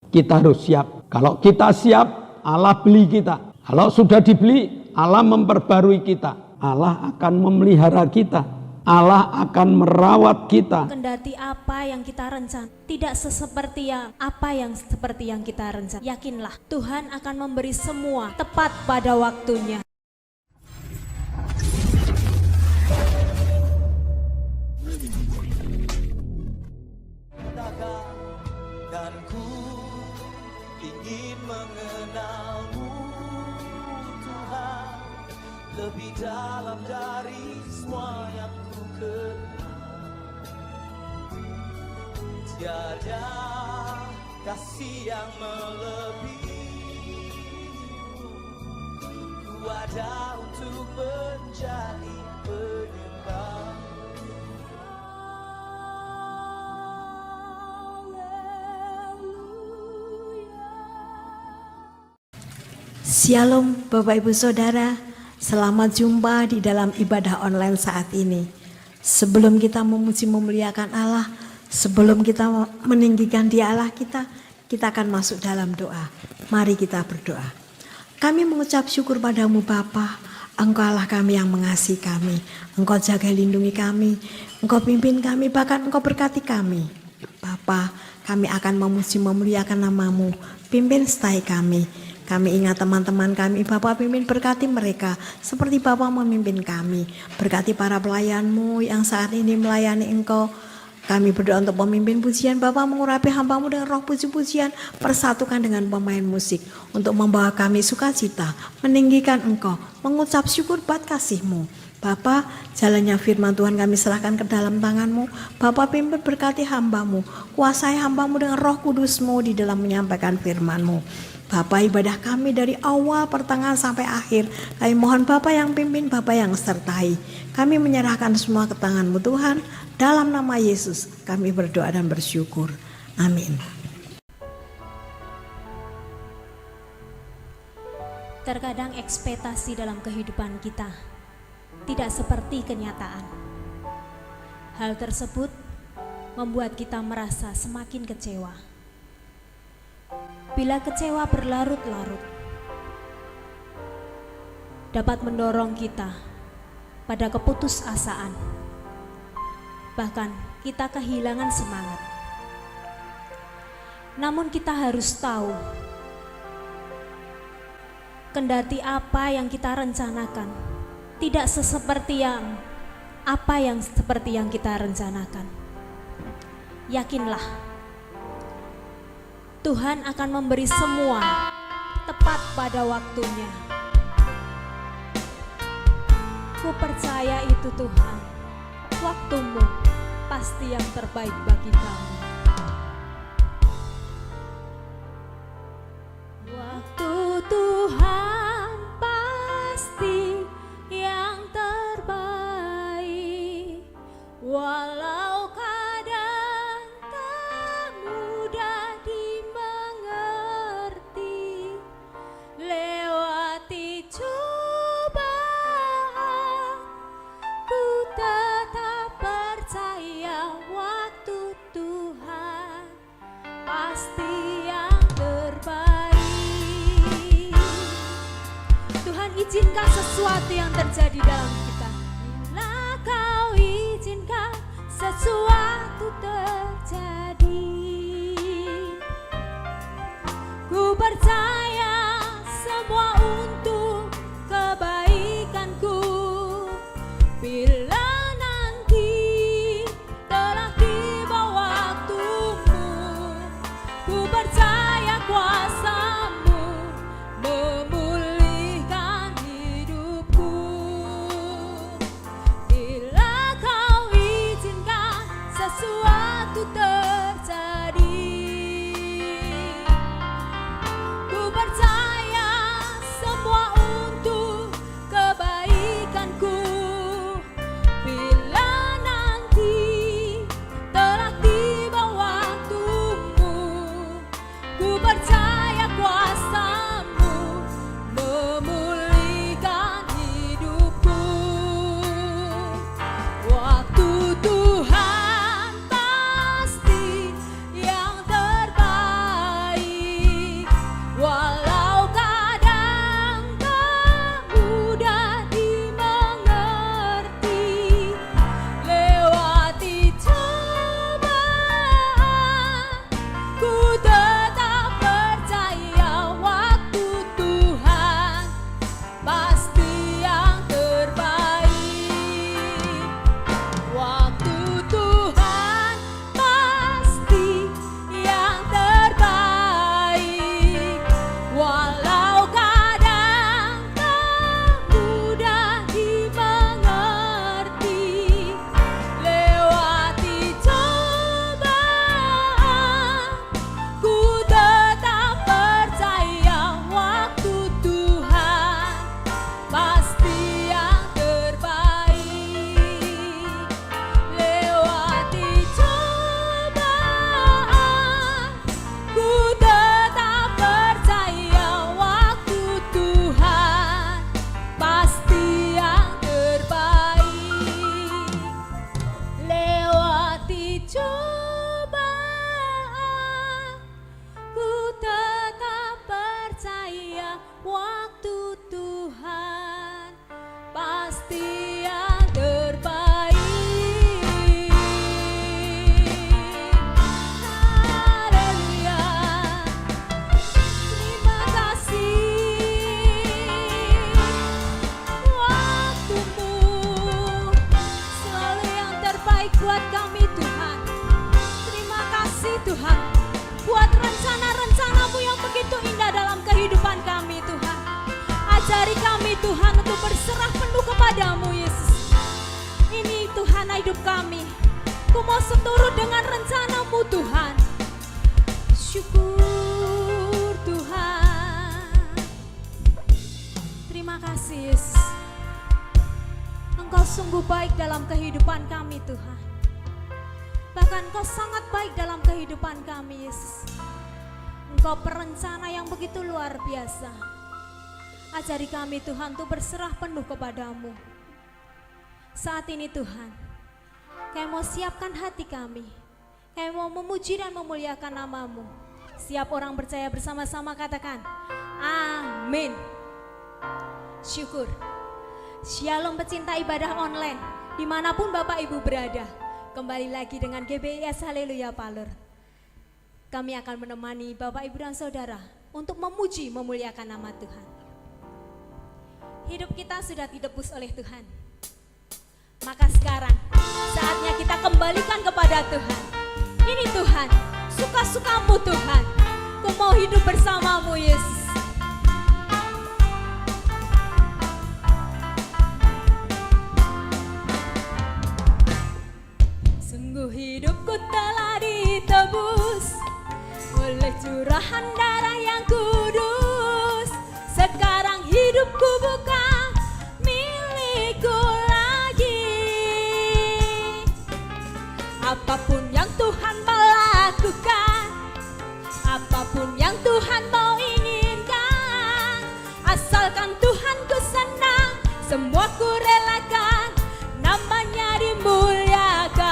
Kita harus siap. Kalau kita siap, Allah beli kita. Kalau sudah dibeli, Allah memperbarui kita. Allah akan memelihara kita. Allah akan merawat kita. Kendati apa yang kita rencana tidak seperti yang kita rencana, yakinlah Tuhan akan memberi semua tepat pada waktunya. Dan ku ingin mengenalmu Tuhan, lebih dalam dari semua yang ku kenal. Tiada kasih yang melebihimu, ku ada untuk menjadi penyembah. Shalom Bapak Ibu Saudara, selamat jumpa di dalam ibadah online saat ini. Sebelum kita memuji memuliakan Allah, sebelum kita meninggikan Dia Allah kita akan masuk dalam doa. Mari kita berdoa. Kami mengucap syukur padamu Bapa, Engkau Allah kami yang mengasihi kami. Engkau jaga lindungi kami, Engkau pimpin kami, bahkan Engkau berkati kami. Bapa, kami akan memuji memuliakan namamu, pimpin setai kami. Kami ingat teman-teman kami, Bapak pimpin berkati mereka seperti Bapak memimpin kami. Berkati para pelayanmu yang saat ini melayani Engkau. Kami berdoa untuk pemimpin pujian, Bapak mengurapi hamba-Mu dengan roh puji-pujian, persatukan dengan pemain musik untuk membawa kami sukacita, meninggikan Engkau, mengucap syukur buat kasih-Mu. Bapa, jalannya firman Tuhan kami serahkan ke dalam tangan-Mu. Bapa pimpin berkati hamba-Mu, kuasai hamba-Mu dengan roh kudus-Mu di dalam menyampaikan firman-Mu. Bapa, ibadah kami dari awal pertengahan sampai akhir, kami mohon Bapa yang pimpin, Bapa yang sertai. Kami menyerahkan semua ke tangan-Mu Tuhan, dalam nama Yesus kami berdoa dan bersyukur. Amin. Terkadang ekspektasi dalam kehidupan kita tidak seperti kenyataan. Hal tersebut membuat kita merasa semakin kecewa. Bila kecewa berlarut-larut, dapat mendorong kita pada keputusasaan, bahkan kita kehilangan semangat. Namun kita harus tahu, kendati apa yang kita rencanakan tidak seperti yang kita rencanakan, yakinlah Tuhan akan memberi semua tepat pada waktunya. Ku percaya itu Tuhan, waktumu pasti yang terbaik bagi kamu. Waktu Tuhan pasti yang terbaik, walau kadang tak mudah dimengerti. Lewati cobaan, ku tetap percaya waktu Tuhan pasti yang terbaik. Tuhan izinkan sesuatu yang terjadi dalam kita. Bila Kau izinkan sesuatu terjadi, ku percaya semua untuk kebaikanku. Bila nanti telah tiba waktumu, ku percaya kuasa-Mu memulihkan hidupku. Bila Kau izinkan sesuatu terjadi, ku percaya semua untuk kebaikanku. Bila nanti telah tiba waktumu, ku percaya hidup kami. Ku mau seturut dengan rencana-Mu Tuhan. Syukur Tuhan. Terima kasih Yesus. Engkau sungguh baik dalam kehidupan kami Tuhan. Bahkan Engkau sangat baik dalam kehidupan kami Yesus. Engkau perencana yang begitu luar biasa. Ajari kami Tuhan untuk berserah penuh kepadamu. Saat ini Tuhan, kami mau siapkan hati kami. Kami mau memuji dan memuliakan nama-Mu. Siap orang percaya bersama-sama katakan, amin. Syukur. Shalom pecinta ibadah online, dimanapun Bapak Ibu berada. Kembali lagi dengan GBIS Haleluya Palur. Kami akan menemani Bapak Ibu dan Saudara untuk memuji memuliakan nama Tuhan. Hidup kita sudah ditebus oleh Tuhan. Maka sekarang saatnya kita kembalikan kepada Tuhan. Ini Tuhan, suka-suka-Mu Tuhan. Ku mau hidup bersama-Mu Yesus. Sungguh hidupku telah ditebus oleh curahan darah yang kudus. Sekarang hidupku bukan milikku lagi. Apapun yang Tuhan mau lakukan, apapun yang Tuhan mau inginkan, asalkan Tuhanku senang, semua ku relakan, namanya dimuliakan.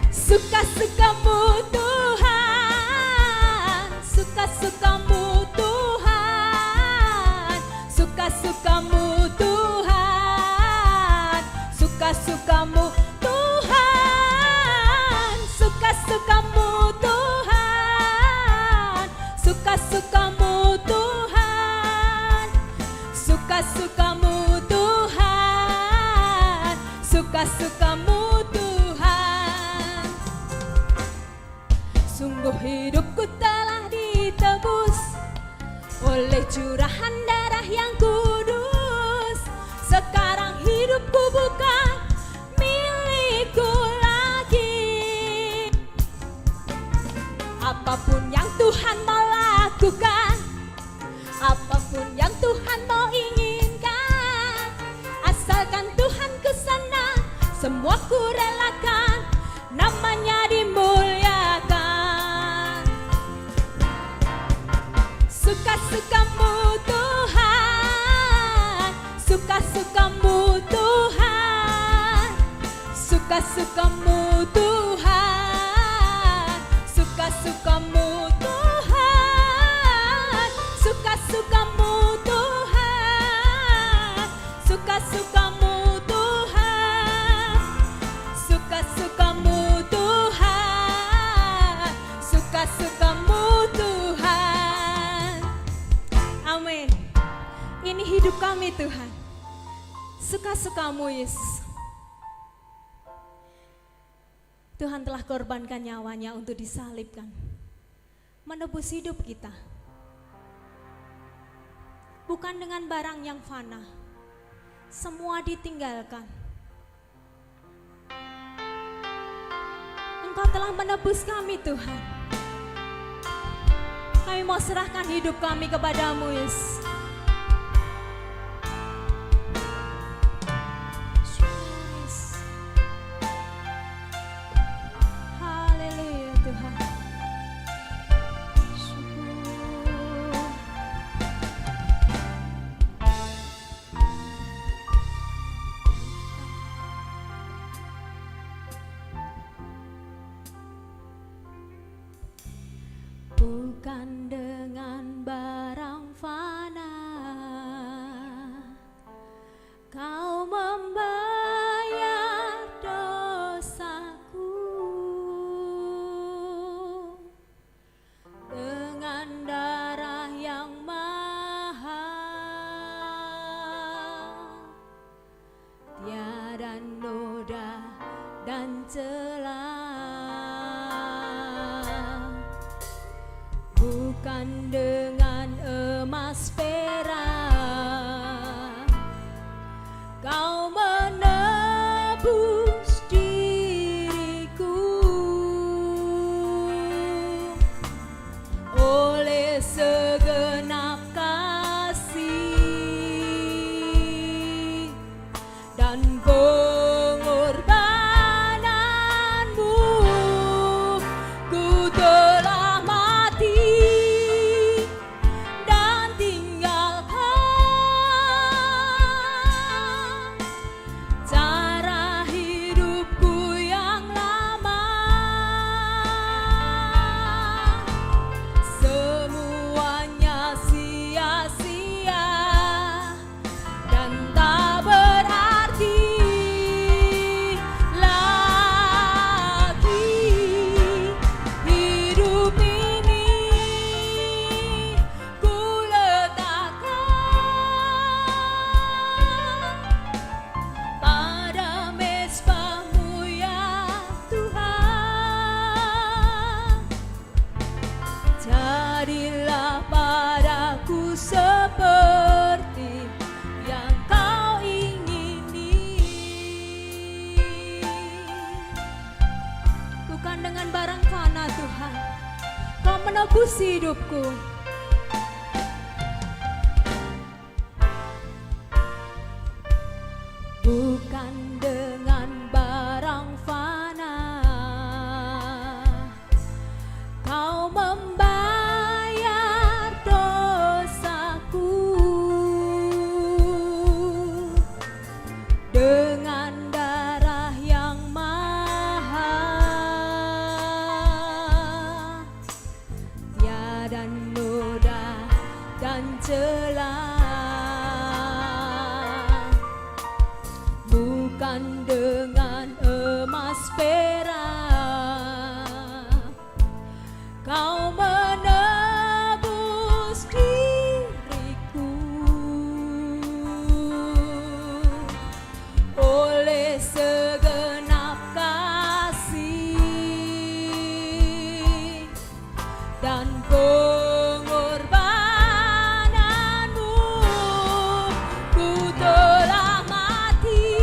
Suka-suka-Mu Tuhan, suka-suka-Mu Tuhan, suka-suka-Mu Tuhan, suka-suka-Mu Tuhan, suka-suka-Mu Tuhan, suka-suka-Mu Tuhan, suka-suka-Mu Tuhan, suka-suka-Mu Tuhan. Sungguh hidupku telah ditebus oleh curahan darah yang kudus. Sekarang hidupku bukan milikku lagi. Apapun yang Tuhan mau lakukan, apapun yang Tuhan mau inginkan, asalkan Tuhanku senang, semua ku relakan, namanya dimuliakan. Suka-suka-Mu Tuhan, suka-suka-Mu Tuhan, suka-suka-Mu Tuhan, suka-suka-Mu Tuhan, suka-suka-Mu Tuhan, suka-suka-Mu Tuhan, suka-suka-Mu Tuhan, suka-suka-Mu Tuhan. Amin. Ini hidup kami Tuhan. Suka-suka-Mu Yesus. Tuhan telah korbankan nyawanya untuk disalibkan, menebus hidup kita. Bukan dengan barang yang fana, semua ditinggalkan. Engkau telah menebus kami Tuhan. Kami mau serahkan hidup kami kepadamu Yesus. Haleluya Tuhan. Syukur. Bukan dengan barang fana Kau membayar dosaku, dengan darah yang mahal, tiada noda dan celah. Bukan dengan emas perak Kau menebus hidupku. Bukan dengan barang fana Kau membayar dosaku, dengan darah yang mahal, tiada noda dan celah. Bukan dengan emas perak Kau menebus diriku, oleh segenap kasih dan pengorbananmu, ku telah mati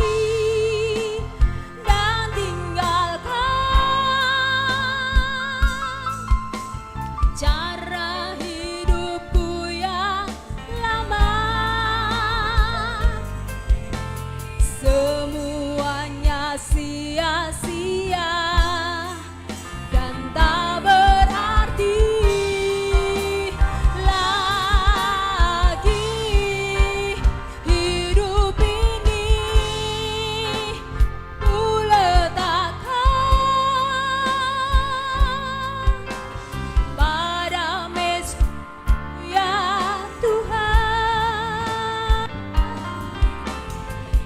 dan tinggalkan cara hidupku yang lama. Semuanya sia-sia dan tak berarti lagi. Hidup ini ku letakkan pada Mesias ya Tuhan.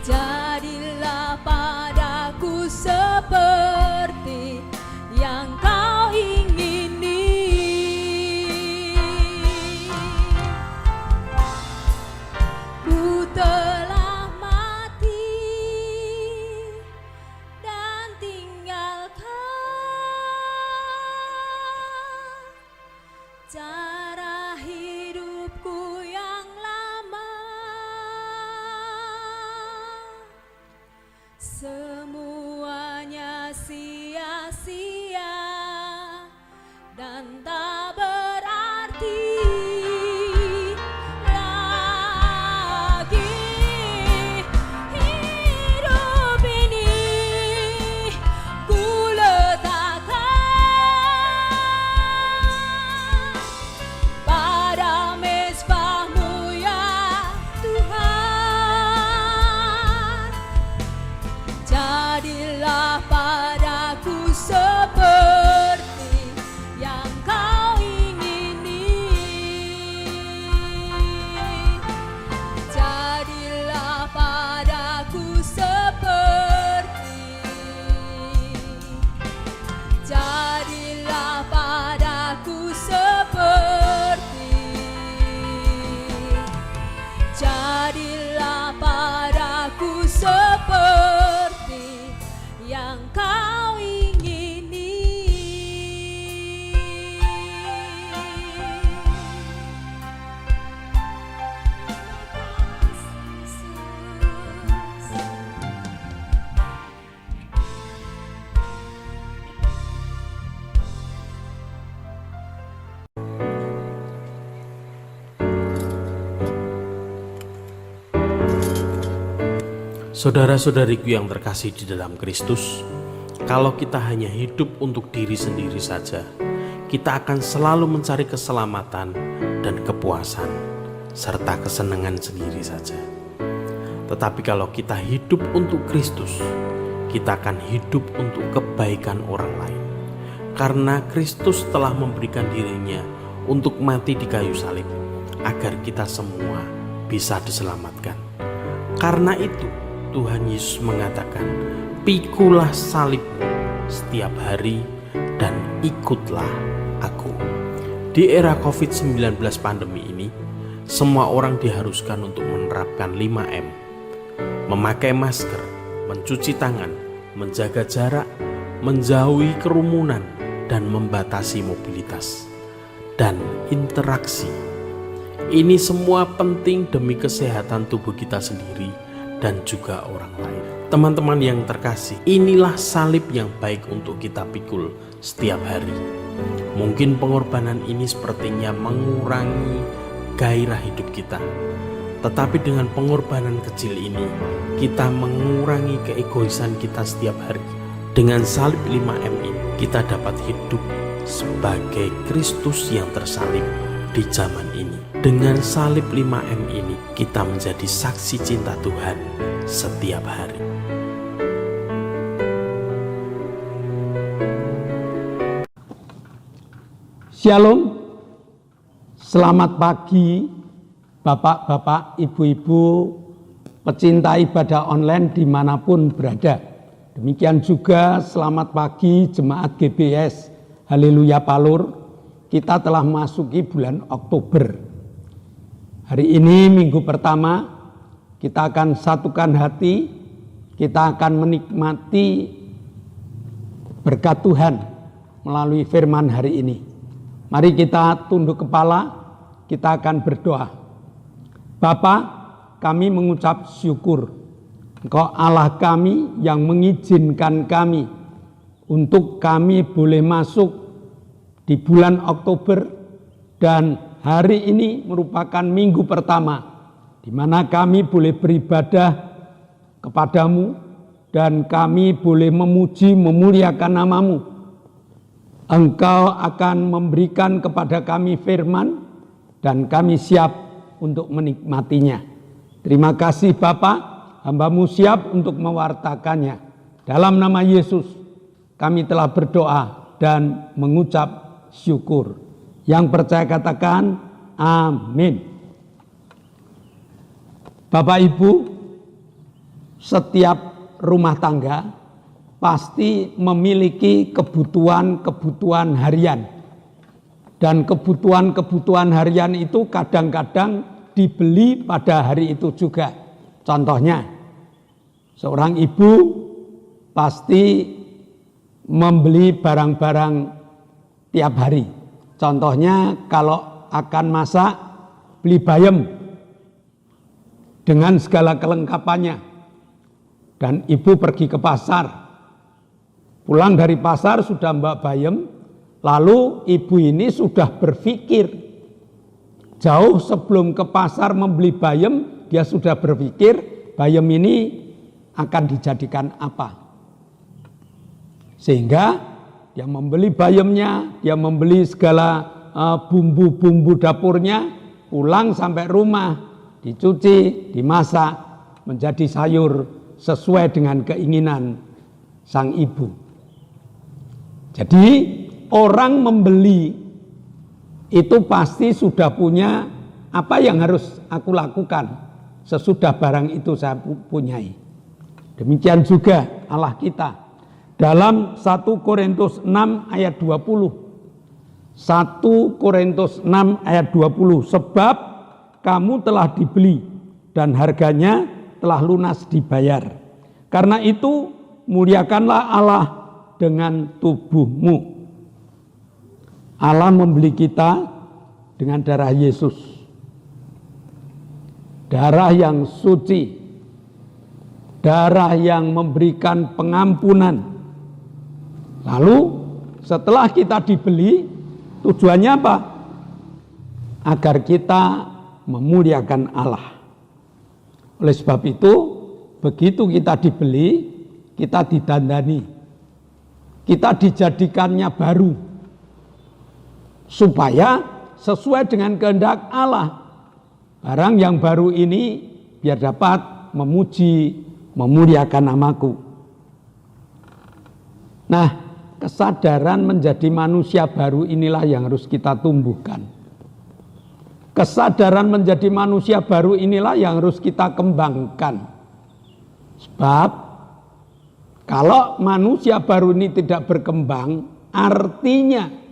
Jadilah padaku seperti yang Kau ingini. Ku telah mati dan tinggalkan cara hidupku yang lama. Semuanya sia-sia dan tak berarti lagi. Hidup ini ku letakkan pada mezbah-Mu ya Tuhan. Jadilah padaku seperti yang Kau ingini. Jadilah padaku seperti, jadilah padaku seperti, jadilah padaku seperti yang Kau ingini. Saudara-saudariku yang terkasih di dalam Kristus, kalau kita hanya hidup untuk diri sendiri saja, kita akan selalu mencari keselamatan dan kepuasan serta kesenangan sendiri saja. Tetapi kalau kita hidup untuk Kristus, kita akan hidup untuk kebaikan orang lain. Karena Kristus telah memberikan dirinya untuk mati di kayu salib, agar kita semua bisa diselamatkan. Karena itu, Tuhan Yesus mengatakan, "Pikulah salibmu setiap hari dan ikutlah Aku." Di era COVID-19 pandemi ini, semua orang diharuskan untuk menerapkan 5M. Memakai masker, mencuci tangan, menjaga jarak, menjauhi kerumunan, dan membatasi mobilitas dan interaksi. Ini semua penting demi kesehatan tubuh kita sendiri dan juga orang lain. Teman-teman yang terkasih, inilah salib yang baik untuk kita pikul setiap hari. Mungkin pengorbanan ini sepertinya mengurangi gairah hidup kita. Tetapi dengan pengorbanan kecil ini, kita mengurangi keegoisan kita setiap hari. Dengan salib 5M ini, kita dapat hidup sebagai Kristus yang tersalib di zaman ini. Dengan salib 5M ini, kita menjadi saksi cinta Tuhan setiap hari. Shalom, selamat pagi Bapak-bapak, Ibu-ibu, pecinta ibadah online dimanapun berada. Demikian juga selamat pagi jemaat GBS Haleluya Palur. Kita telah masuki bulan Oktober. Hari ini minggu pertama, kita akan satukan hati, kita akan menikmati berkat Tuhan melalui firman hari ini. Mari kita tunduk kepala, kita akan berdoa. Bapa, kami mengucap syukur. Engkau Allah kami yang mengizinkan kami untuk kami boleh masuk di bulan Oktober, dan hari ini merupakan minggu pertama di mana kami boleh beribadah kepadamu dan kami boleh memuji memuliakan namamu. Engkau akan memberikan kepada kami firman dan kami siap untuk menikmatinya. Terima kasih Bapa, hamba-Mu siap untuk mewartakannya. Dalam nama Yesus kami telah berdoa dan mengucap syukur. Yang percaya katakan amin. Bapak Ibu, setiap rumah tangga pasti memiliki kebutuhan-kebutuhan harian. Dan kebutuhan-kebutuhan harian itu kadang-kadang dibeli pada hari itu juga. Contohnya, seorang ibu pasti membeli barang-barang tiap hari. Contohnya kalau akan masak, beli bayam dengan segala kelengkapannya. Dan ibu pergi ke pasar. Pulang dari pasar sudah mbak bayam, lalu ibu ini sudah berpikir. Jauh sebelum ke pasar membeli bayam, dia sudah berpikir bayam ini akan dijadikan apa. Sehingga dia membeli bayamnya, dia membeli segala bumbu-bumbu dapurnya, pulang sampai rumah, dicuci, dimasak, menjadi sayur sesuai dengan keinginan sang ibu. Jadi orang membeli itu pasti sudah punya apa yang harus aku lakukan sesudah barang itu saya punyai. Demikian juga Allah kita. Dalam 1 Korintus 6 ayat 20. 1 Korintus 6 ayat 20. Sebab kamu telah dibeli dan harganya telah lunas dibayar. Karena itu muliakanlah Allah dengan tubuhmu. Allah membeli kita dengan darah Yesus. Darah yang suci. Darah yang memberikan pengampunan. Lalu setelah kita dibeli, tujuannya apa? Agar kita memuliakan Allah. Oleh sebab itu, begitu kita dibeli, kita didandani. Kita dijadikannya baru. Supaya sesuai dengan kehendak Allah, barang yang baru ini biar dapat memuji, memuliakan namaku. Nah, kesadaran menjadi manusia baru inilah yang harus kita tumbuhkan. Kesadaran menjadi manusia baru inilah yang harus kita kembangkan. Sebab kalau manusia baru ini tidak berkembang, artinya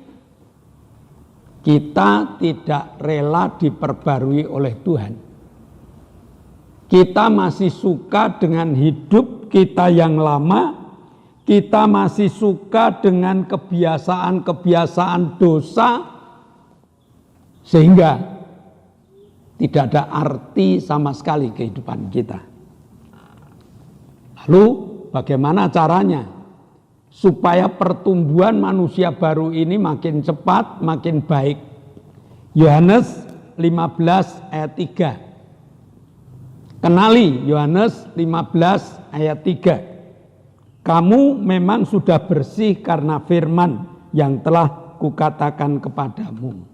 kita tidak rela diperbarui oleh Tuhan. Kita masih suka dengan hidup kita yang lama. Kita masih suka dengan kebiasaan-kebiasaan dosa. Sehingga tidak ada arti sama sekali kehidupan kita. Lalu bagaimana caranya? supaya pertumbuhan manusia baru ini makin cepat, makin baik. Yohanes 15 ayat 3. Kenali Yohanes 15 ayat 3. Kamu memang sudah bersih karena firman yang telah kukatakan kepadamu.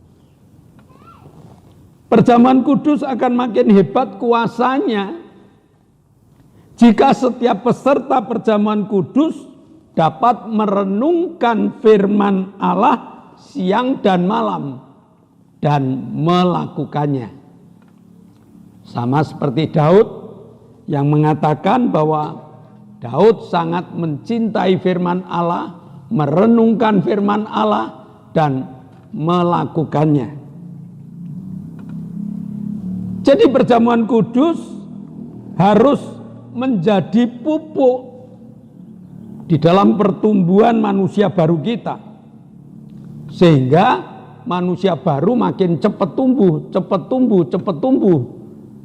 Perjamuan kudus akan makin hebat kuasanya jika setiap peserta perjamuan kudus dapat merenungkan firman Allah siang dan malam dan melakukannya. Sama seperti Daud yang mengatakan bahwa Daud sangat mencintai firman Allah, merenungkan firman Allah dan melakukannya. Jadi perjamuan kudus harus menjadi pupuk di dalam pertumbuhan manusia baru kita, sehingga manusia baru makin cepat tumbuh,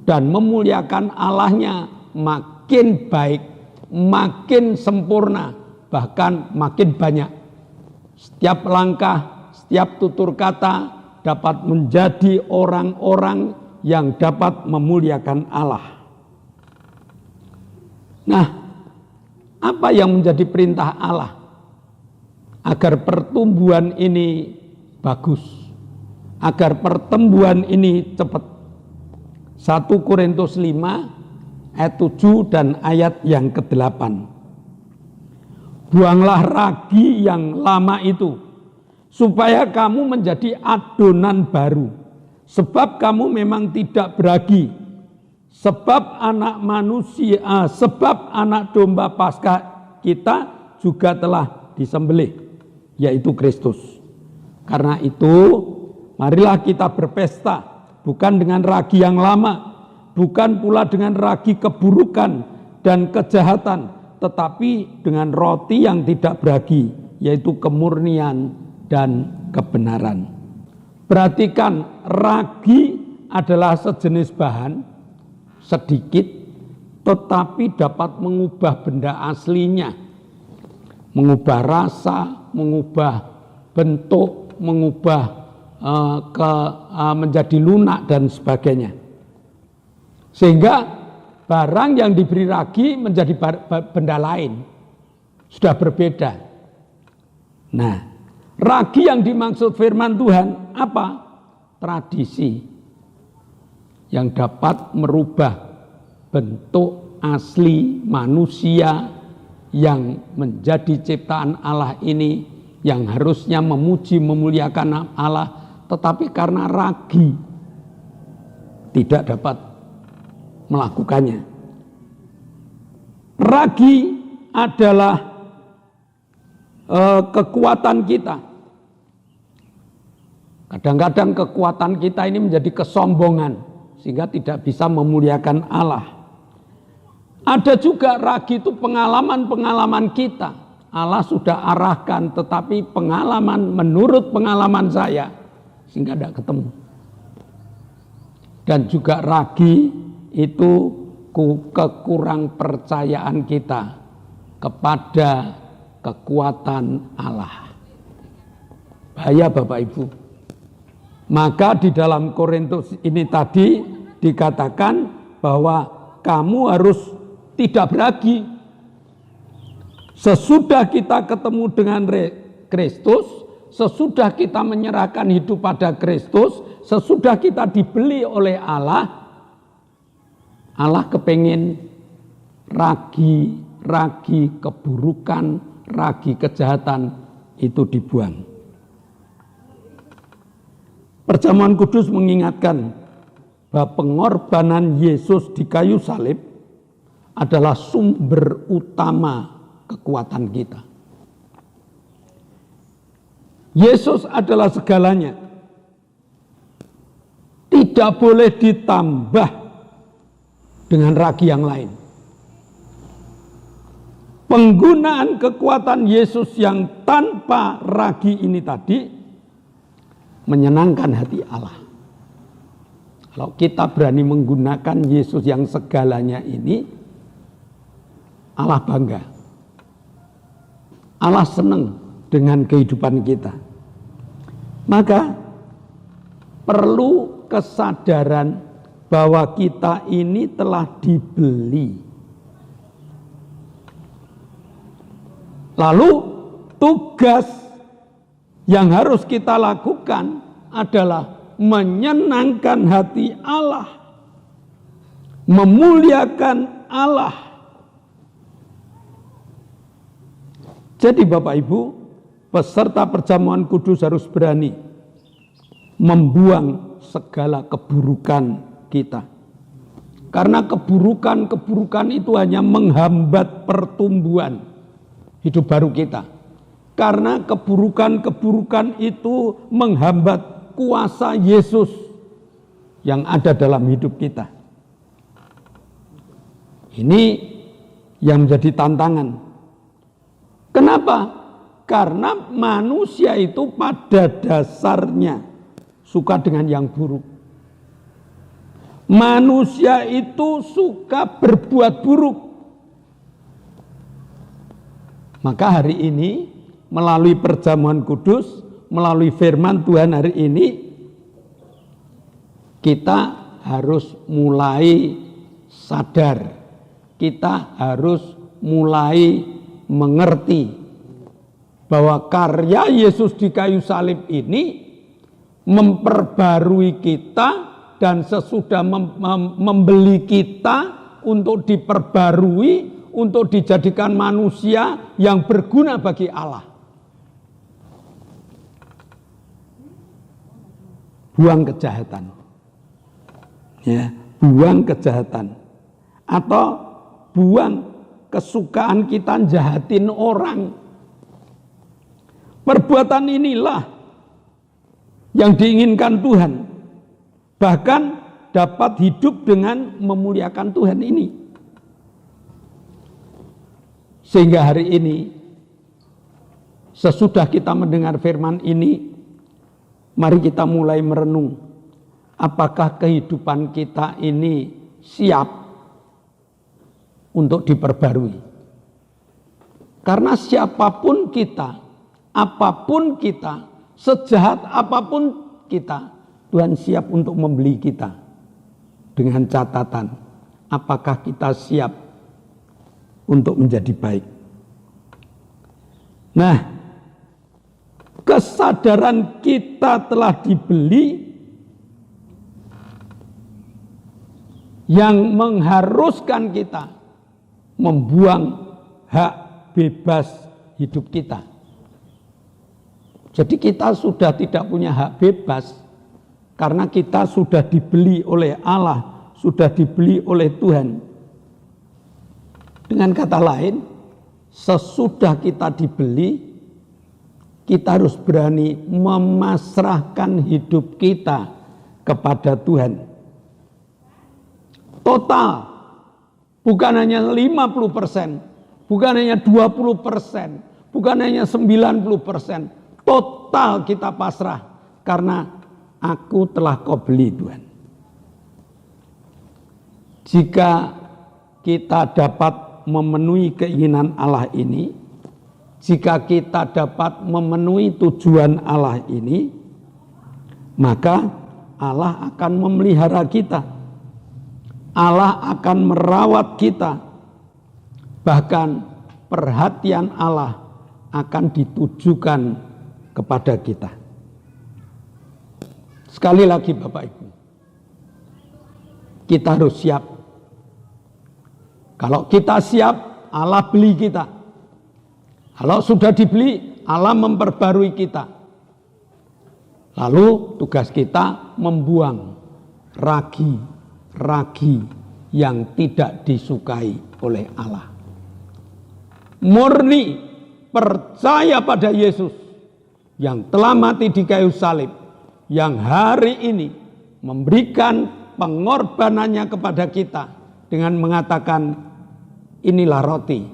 dan memuliakan Allahnya makin baik, makin sempurna, bahkan makin banyak. Setiap langkah, setiap tutur kata dapat menjadi orang-orang yang dapat memuliakan Allah. Nah, apa yang menjadi perintah Allah agar pertumbuhan ini bagus, agar pertumbuhan ini cepat? 1 Korintus 5 ayat 7 dan ayat yang ke-8. Buanglah ragi yang lama itu, supaya kamu menjadi adonan baru, sebab kamu memang tidak beragi. Sebab anak domba Paskah kita juga telah disembelih, yaitu Kristus. Karena itu, marilah kita berpesta, bukan dengan ragi yang lama, bukan pula dengan ragi keburukan dan kejahatan, tetapi dengan roti yang tidak beragi, yaitu kemurnian dan kebenaran. Perhatikan, ragi adalah sejenis bahan sedikit, tetapi dapat mengubah benda aslinya, mengubah rasa, mengubah bentuk, mengubah menjadi lunak dan sebagainya. Sehingga barang yang diberi ragi menjadi benda lain, sudah berbeda. Nah, ragi yang dimaksud firman Tuhan apa? Tradisi yang dapat merubah bentuk asli manusia yang menjadi ciptaan Allah ini, yang harusnya memuji memuliakan Allah, tetapi karena ragi tidak dapat melakukannya. Ragi adalah kekuatan kita. Kadang-kadang kekuatan kita ini menjadi kesombongan, sehingga tidak bisa memuliakan Allah. Ada juga ragi itu pengalaman-pengalaman kita. Allah sudah arahkan, tetapi pengalaman menurut pengalaman saya, sehingga tidak ketemu. Dan juga ragi itu kekurang percayaan kita kepada kekuatan Allah. Bahaya Bapak Ibu. Maka di dalam Korintus ini tadi dikatakan bahwa kamu harus tidak beragi. Sesudah kita ketemu dengan Kristus, sesudah kita menyerahkan hidup pada Kristus, sesudah kita dibeli oleh Allah, Allah kepingin ragi keburukan, ragi kejahatan itu dibuang. Perjamuan kudus mengingatkan bahwa pengorbanan Yesus di kayu salib adalah sumber utama kekuatan kita. Yesus adalah segalanya. Tidak boleh ditambah dengan ragi yang lain. Penggunaan kekuatan Yesus yang tanpa ragi ini tadi menyenangkan hati Allah. Kalau kita berani menggunakan Yesus yang segalanya ini, Allah bangga. Allah senang dengan kehidupan kita. Maka perlu kesadaran bahwa kita ini telah dibeli. Lalu tugas yang harus kita lakukan adalah menyenangkan hati Allah, memuliakan Allah. Jadi Bapak Ibu, peserta perjamuan kudus harus berani membuang segala keburukan kita. Karena keburukan-keburukan itu hanya menghambat pertumbuhan hidup baru kita. Karena keburukan-keburukan itu menghambat kuasa Yesus yang ada dalam hidup kita. Ini yang menjadi tantangan. Kenapa? Karena manusia itu pada dasarnya suka dengan yang buruk. Manusia itu suka berbuat buruk. Maka hari ini melalui perjamuan kudus, melalui firman Tuhan hari ini, kita harus mulai sadar. Kita harus mulai mengerti bahwa karya Yesus di kayu salib ini memperbarui kita dan sesudah membeli kita untuk diperbarui, untuk dijadikan manusia yang berguna bagi Allah. Buang kejahatan. Ya, buang kejahatan. Atau buang kesukaan kita jahatin orang. Perbuatan inilah yang diinginkan Tuhan. Bahkan dapat hidup dengan memuliakan Tuhan ini. Sehingga hari ini, sesudah kita mendengar firman ini, mari kita mulai merenung. Apakah kehidupan kita ini siap untuk diperbarui? Karena siapapun kita, apapun kita, sejahat apapun kita, Tuhan siap untuk membeli kita. Dengan catatan, apakah kita siap untuk menjadi baik? Nah, kesadaran kita telah dibeli yang mengharuskan kita membuang hak bebas hidup kita. Jadi kita sudah tidak punya hak bebas karena kita sudah dibeli oleh Allah, sudah dibeli oleh Tuhan. Dengan kata lain, sesudah kita dibeli, kita harus berani memasrahkan hidup kita kepada Tuhan. Total, bukan hanya 50%, bukan hanya 20%, bukan hanya 90%. Total kita pasrah karena aku telah kau beli Tuhan. Jika kita dapat memenuhi keinginan Allah ini, jika kita dapat memenuhi tujuan Allah ini, maka Allah akan memelihara kita. Allah akan merawat kita. Bahkan perhatian Allah akan ditujukan kepada kita. Sekali lagi Bapak Ibu, kita harus siap. Kalau kita siap, Allah beli kita. Kalau sudah dibeli, Allah memperbarui kita. Lalu tugas kita membuang ragi yang tidak disukai oleh Allah. Murni percaya pada Yesus yang telah mati di kayu salib, yang hari ini memberikan pengorbanannya kepada kita dengan mengatakan, inilah roti,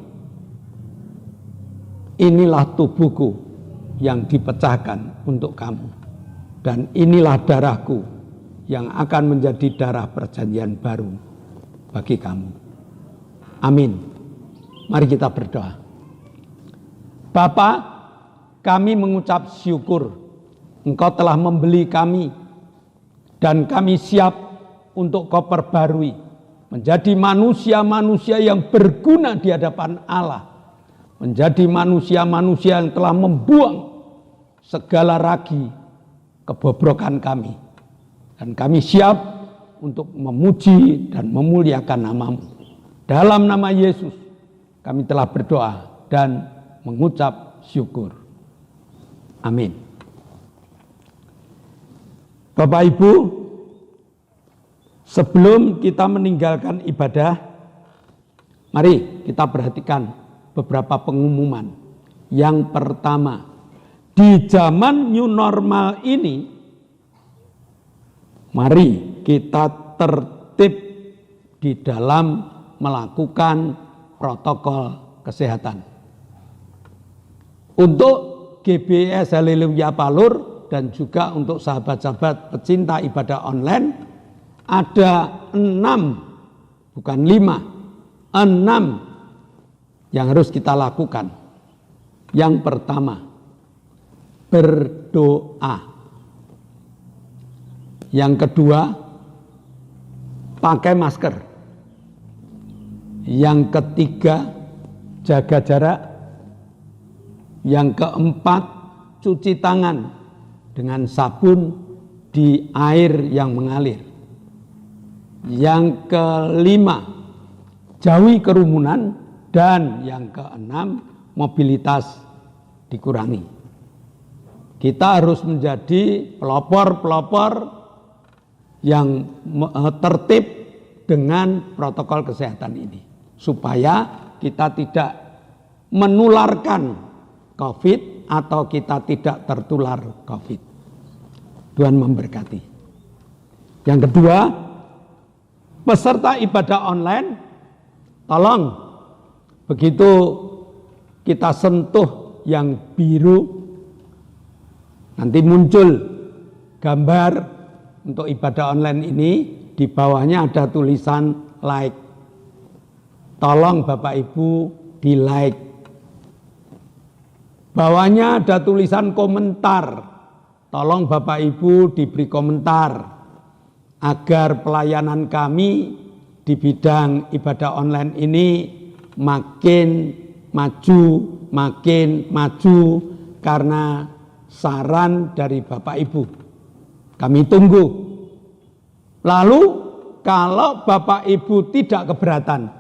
inilah tubuhku yang dipecahkan untuk kamu, dan inilah darahku yang akan menjadi darah perjanjian baru bagi kamu. Amin. Mari kita berdoa. Bapa, kami mengucap syukur Engkau telah membeli kami dan kami siap untuk Kau perbarui menjadi manusia-manusia yang berguna di hadapan Allah, menjadi manusia-manusia yang telah membuang segala ragi kebobrokan kami, dan kami siap untuk memuji dan memuliakan nama-Mu. Dalam nama Yesus kami telah berdoa dan mengucap syukur. Amin. Bapak Ibu, sebelum kita meninggalkan ibadah, mari kita perhatikan beberapa pengumuman. Yang pertama, di zaman new normal ini, mari kita tertib di dalam melakukan protokol kesehatan. Untuk GBS Haleluya Palur dan juga untuk sahabat-sahabat pecinta ibadah online, ada 6, bukan 5, 6 yang harus kita lakukan. Yang pertama, berdoa. Yang kedua, pakai masker. Yang ketiga, jaga jarak. Yang keempat, cuci tangan dengan sabun di air yang mengalir. Yang kelima, jauhi kerumunan. Dan yang keenam, mobilitas dikurangi. Kita harus menjadi pelopor-pelopor yang tertib dengan protokol kesehatan ini, supaya kita tidak menularkan COVID atau kita tidak tertular COVID. Tuhan memberkati. Yang kedua, peserta ibadah online, tolong begitu kita sentuh yang biru, nanti muncul gambar untuk ibadah online ini, di bawahnya ada tulisan like. Tolong Bapak Ibu di like. Bawahnya ada tulisan komentar. Tolong Bapak Ibu diberi komentar agar pelayanan kami di bidang ibadah online ini makin maju karena saran dari Bapak Ibu. Kami tunggu. Lalu kalau Bapak Ibu tidak keberatan,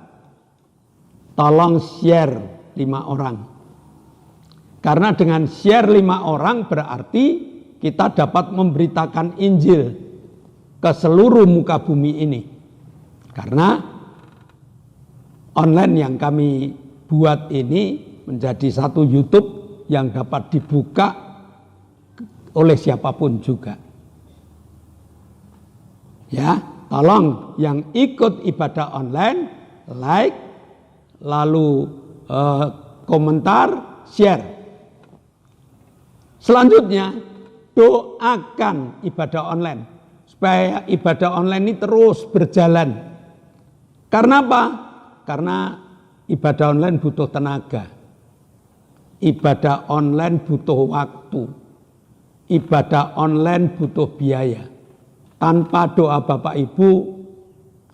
tolong share 5 orang. Karena dengan share 5 orang berarti kita dapat memberitakan Injil ke seluruh muka bumi ini. Karena online yang kami buat ini menjadi satu YouTube yang dapat dibuka oleh siapapun juga. Ya, tolong yang ikut ibadah online like, lalu komentar, share. Selanjutnya, doakan ibadah online supaya ibadah online ini terus berjalan. Karena apa? Karena ibadah online butuh tenaga. Ibadah online butuh waktu. Ibadah online butuh biaya. Tanpa doa Bapak Ibu,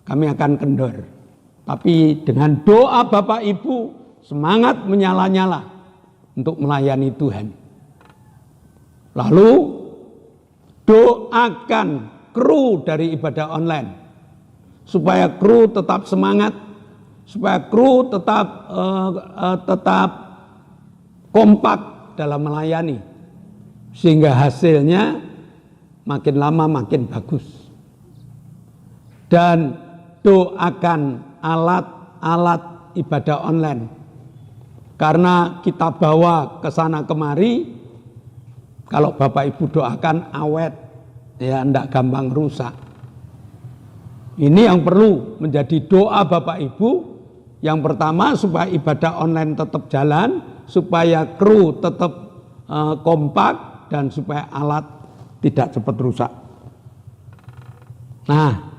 kami akan kendor. Tapi dengan doa Bapak Ibu, semangat menyala-nyala untuk melayani Tuhan. Lalu doakan kru dari ibadah online supaya kru tetap semangat, supaya kru tetap kompak dalam melayani, sehingga hasilnya makin lama makin bagus. Dan doakan alat-alat ibadah online, karena kita bawa ke sana kemari. Kalau Bapak Ibu doakan awet, ya enggak gampang rusak. Ini yang perlu menjadi doa Bapak Ibu. Yang pertama, supaya ibadah online tetap jalan, supaya kru tetap kompak, dan supaya alat tidak cepat rusak. Nah,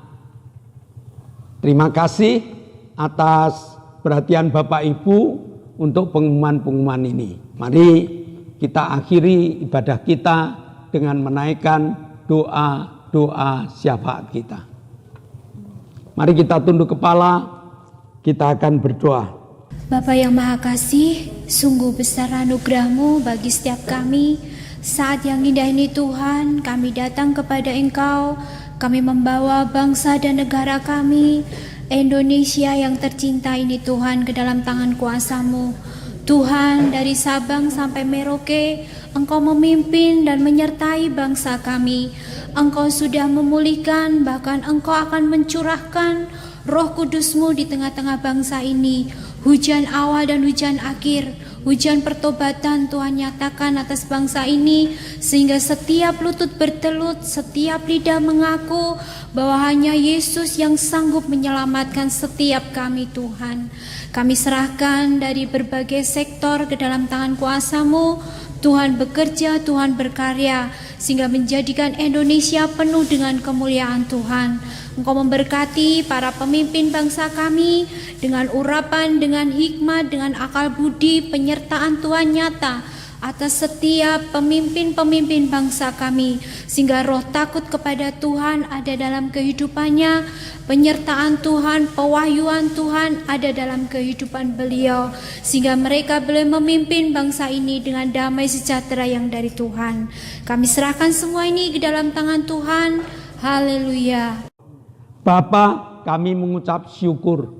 terima kasih atas perhatian Bapak Ibu untuk pengumuman-pengumuman ini. Mari kita akhiri ibadah kita dengan menaikkan doa syafaat kita. Mari kita tunduk kepala, kita akan berdoa. Bapa yang Maha Kasih, sungguh besar anugerah-Mu bagi setiap kami. Saat yang indah ini Tuhan, kami datang kepada Engkau. Kami membawa bangsa dan negara kami, Indonesia yang tercinta ini Tuhan, ke dalam tangan kuasa-Mu. Tuhan, dari Sabang sampai Merauke, Engkau memimpin dan menyertai bangsa kami. Engkau sudah memulihkan, bahkan Engkau akan mencurahkan Roh Kudus-Mu di tengah-tengah bangsa ini. Hujan awal dan hujan akhir, hujan pertobatan Tuhan nyatakan atas bangsa ini, sehingga setiap lutut bertelut, setiap lidah mengaku bahwa hanya Yesus yang sanggup menyelamatkan setiap kami Tuhan. Kami serahkan dari berbagai sektor ke dalam tangan kuasa-Mu. Tuhan bekerja, Tuhan berkarya, sehingga menjadikan Indonesia penuh dengan kemuliaan Tuhan. Engkau memberkati para pemimpin bangsa kami dengan urapan, dengan hikmat, dengan akal budi, penyertaan Tuhan nyata atas setiap pemimpin-pemimpin bangsa kami, sehingga roh takut kepada Tuhan ada dalam kehidupannya, penyertaan Tuhan, pewahyuan Tuhan ada dalam kehidupan beliau, sehingga mereka boleh memimpin bangsa ini dengan damai sejahtera yang dari Tuhan. Kami serahkan semua ini ke dalam tangan Tuhan. Haleluya. Bapa, kami mengucap syukur,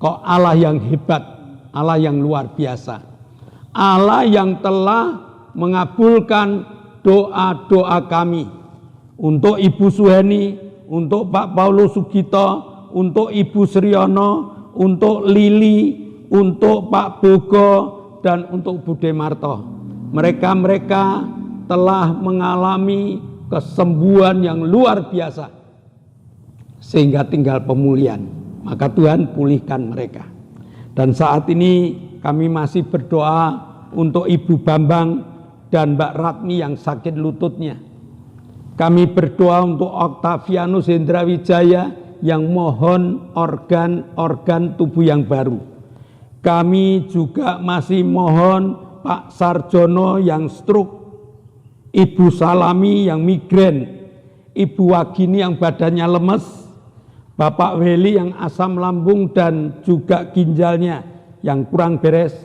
Kau Allah yang hebat, Allah yang luar biasa, Allah yang telah mengabulkan doa-doa kami untuk Ibu Suheni, untuk Pak Paulus Sugito, untuk Ibu Sriono, untuk Lili, untuk Pak Bogo, dan untuk Bude Marto. Mereka telah mengalami kesembuhan yang luar biasa, sehingga tinggal pemulihan. Maka Tuhan pulihkan mereka. Dan saat ini kami masih berdoa untuk Ibu Bambang dan Mbak Ratmi yang sakit lututnya. Kami berdoa untuk Octavianus Hendra Wijaya yang mohon organ tubuh yang baru. Kami juga masih mohon Pak Sarjono yang stroke, Ibu Salami yang migrain, Ibu Wagini yang badannya lemes, Bapak Weli yang asam lambung dan juga ginjalnya yang kurang beres,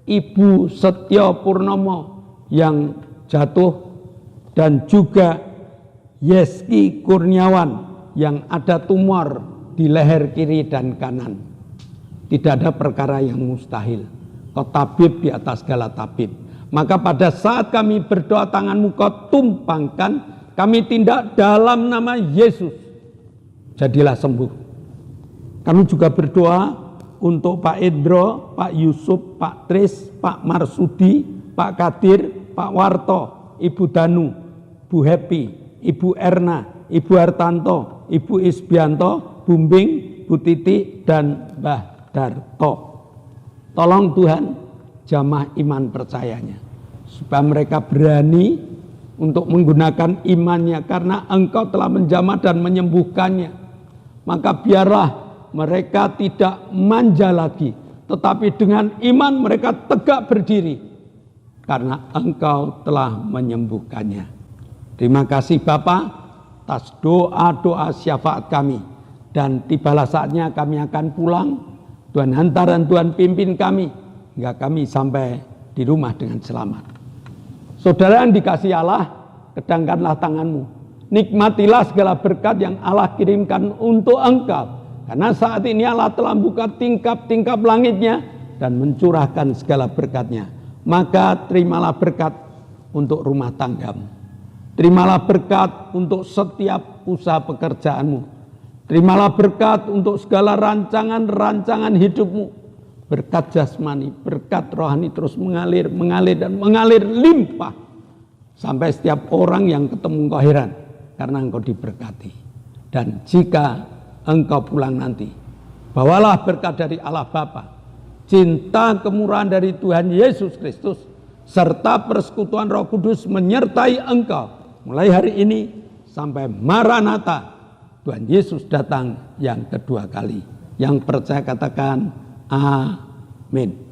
Ibu Setyo Purnomo yang jatuh, dan juga Yeski Kurniawan yang ada tumor di leher kiri dan kanan. Tidak ada perkara yang mustahil. Kau tabib di atas segala tabib. Maka pada saat kami berdoa, tanganmu Kau tumpangkan, kami tindak dalam nama Yesus. Jadilah sembuh. Kami juga berdoa untuk Pak Edro, Pak Yusuf, Pak Tris, Pak Marsudi, Pak Kadir, Pak Warto, Ibu Danu, Bu Happy, Ibu Erna, Ibu Hartanto, Ibu Isbianto, Bumbing, Bu Titi, dan Mbah Darto. Tolong Tuhan jamah iman percayanya, supaya mereka berani untuk menggunakan imannya, karena Engkau telah menjamah dan menyembuhkannya. Maka biarlah mereka tidak manja lagi, tetapi dengan iman mereka tegak berdiri, karena Engkau telah menyembuhkannya. Terima kasih Bapa atas doa-doa syafaat kami, dan tibalah saatnya kami akan pulang. Tuhan hantar dan Tuhan pimpin kami hingga kami sampai di rumah dengan selamat. Saudara yang dikasihi Allah, kedangkanlah tanganmu, nikmatilah segala berkat yang Allah kirimkan untuk engkau, karena saat ini Allah telah buka tingkap-tingkap langitnya dan mencurahkan segala berkatnya. Maka terimalah berkat untuk rumah tanggamu, terimalah berkat untuk setiap usaha pekerjaanmu, terimalah berkat untuk segala rancangan-rancangan hidupmu. Berkat jasmani, berkat rohani terus mengalir dan mengalir limpah, sampai setiap orang yang ketemu engkau heran karena engkau diberkati. Dan jika engkau pulang nanti, bawalah berkat dari Allah Bapa, cinta kemurahan dari Tuhan Yesus Kristus, serta persekutuan Roh Kudus menyertai engkau mulai hari ini sampai Maranatha, Tuhan Yesus datang yang kedua kali. Yang percaya katakan amin.